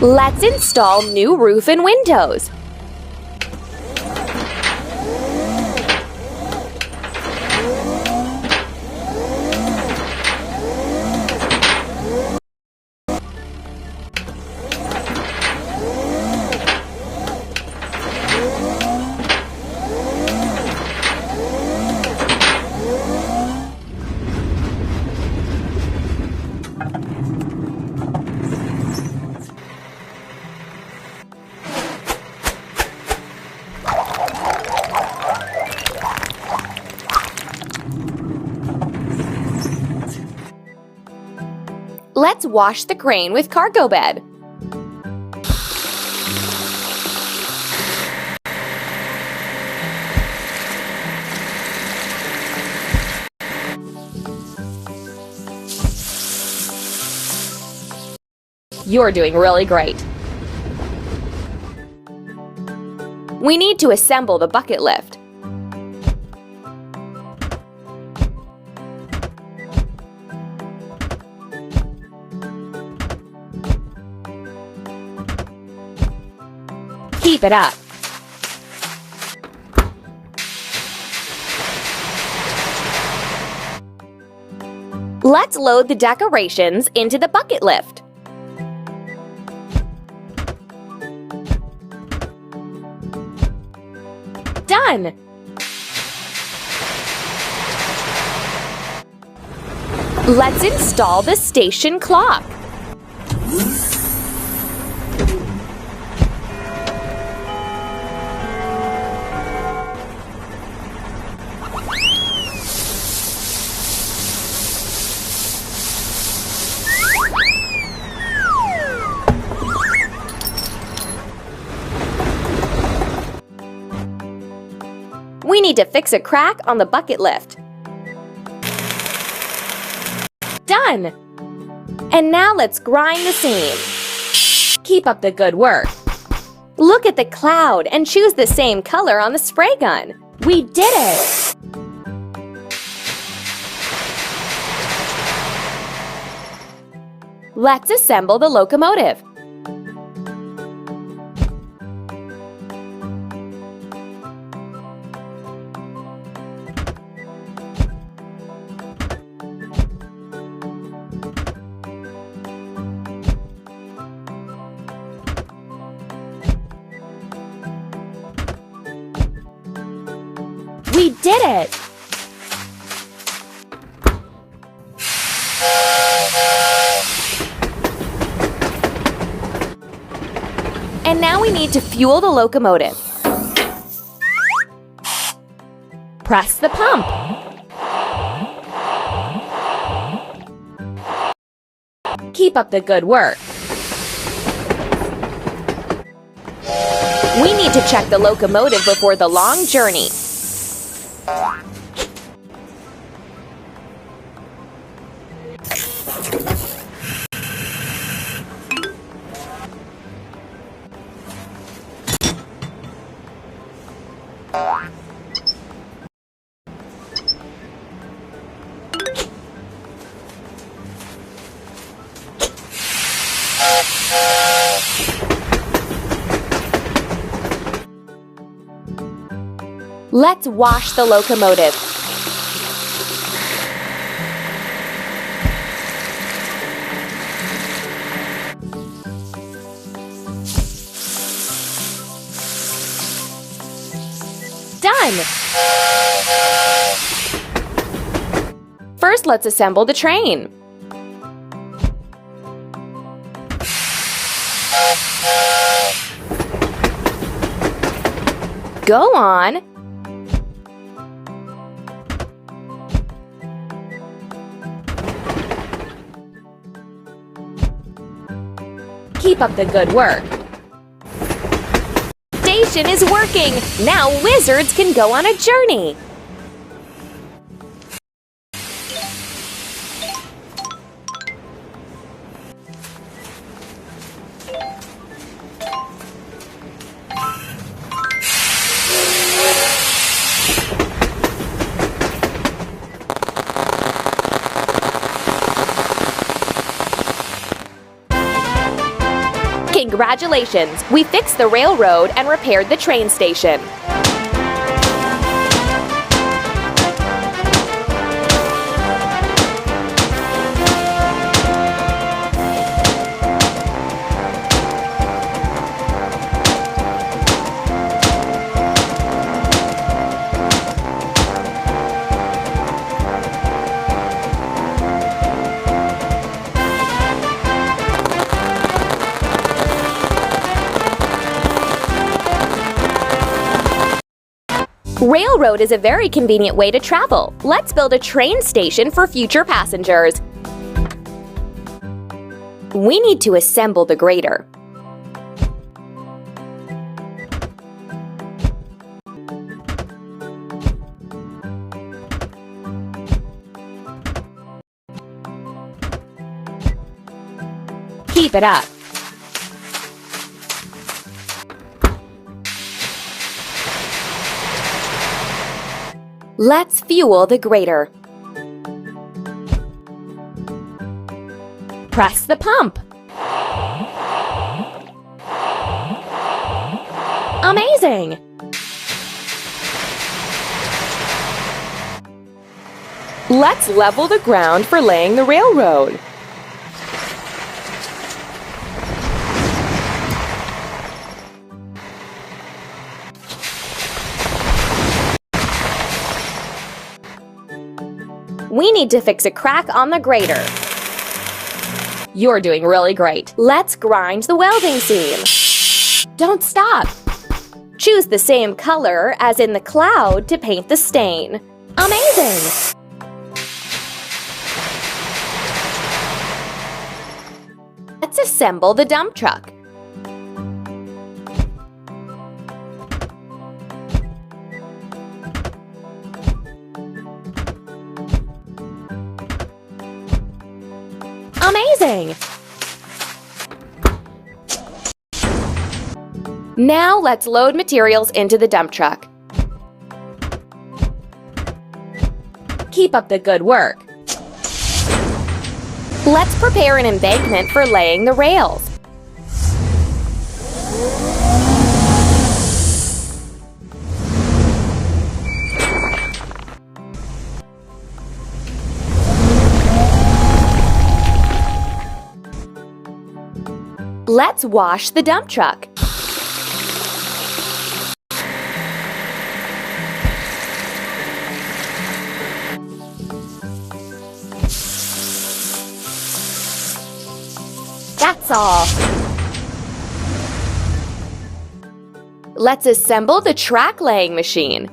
Let's install new roof and windows. Let's wash the crane with cargo bed. You're doing really great. We need to assemble the bucket lift. Keep it up. Let's load the decorations into the bucket lift. Done! Let's install the station clock. We need to fix a crack on the bucket lift. Done! And now let's grind the seam. Keep up the good work. Look at the cloud and choose the same color on the spray gun. We did it! Let's assemble the locomotive. We did it! And now we need to fuel the locomotive. Press the pump. Keep up the good work. We need to check the locomotive before the long journey. Let's wash the locomotive. Done! First, let's assemble the train. Go on. Keep up the good work. Station is working! Now wizards can go on a journey! Congratulations! We fixed the railroad and repaired the train station. Railroad is a very convenient way to travel. Let's build a train station for future passengers. We need to assemble the grader. Keep it up. Let's fuel the grader. Press the pump. Amazing! Let's level the ground for laying the railroad. We need to fix a crack on the grader. You're doing really great. Let's grind the welding seam. Don't stop. Choose the same color as in the cloud to paint the stain. Amazing! Let's assemble the dump truck. Amazing! Now let's load materials into the dump truck. Keep up the good work. Let's prepare an embankment for laying the rails. Let's wash the dump truck. That's all. Let's assemble the track laying machine.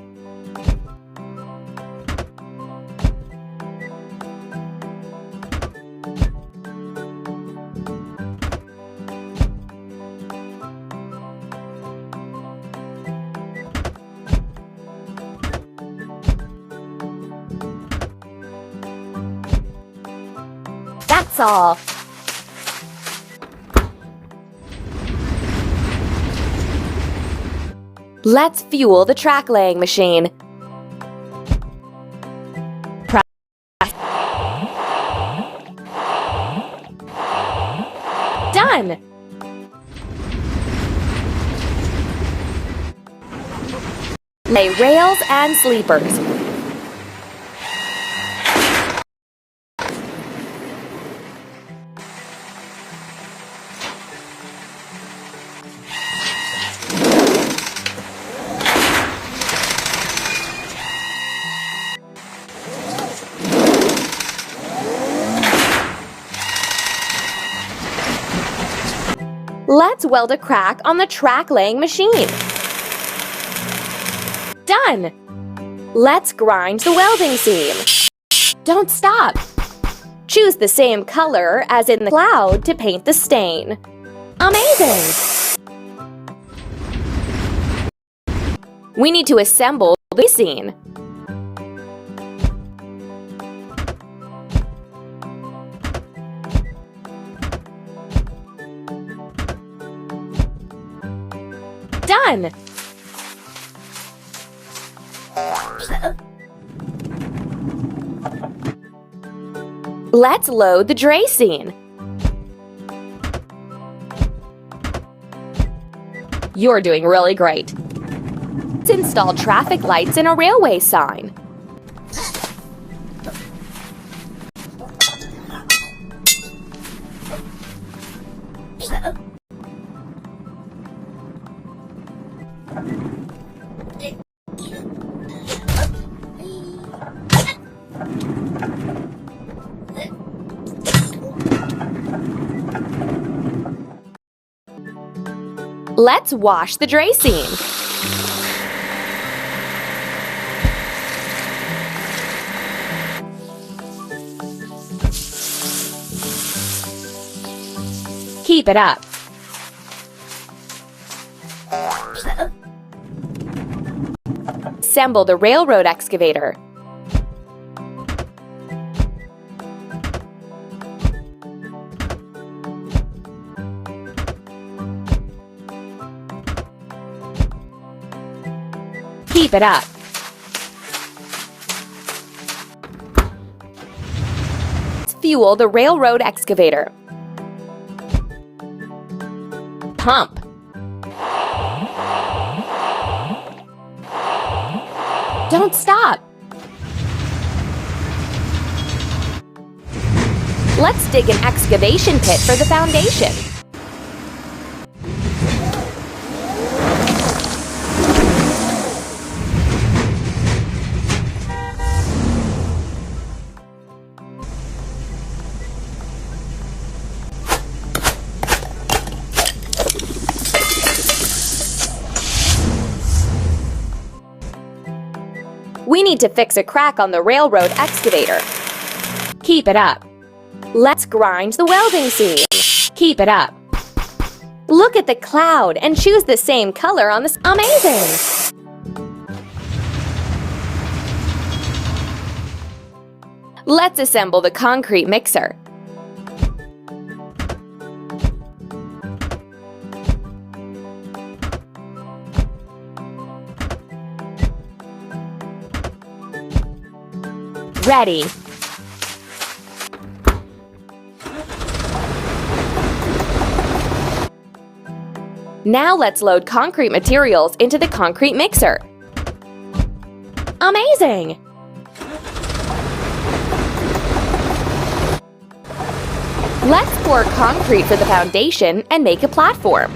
That's all. Let's fuel the track laying machine. Done! Lay rails and sleepers. Let's weld a crack on the track laying machine. Done! Let's grind the welding seam. Don't stop. Choose the same color as in the cloud to paint the stain. Amazing! We need to assemble the scene. Done! Let's load the dray scene. You're doing really great. Let's install traffic lights and a railway sign. Let's wash the dressing. Keep it up. Assemble the railroad excavator. Keep it up. Let's fuel the railroad excavator. Pump. Don't stop. Let's dig an excavation pit for the foundation. We need to fix a crack on the railroad excavator. Keep it up. Let's grind the welding seam. Keep it up. Look at the cloud and choose the same color on this. Amazing! Let's assemble the concrete mixer. Ready. Now let's load concrete materials into the concrete mixer. Amazing! Let's pour concrete for the foundation and make a platform.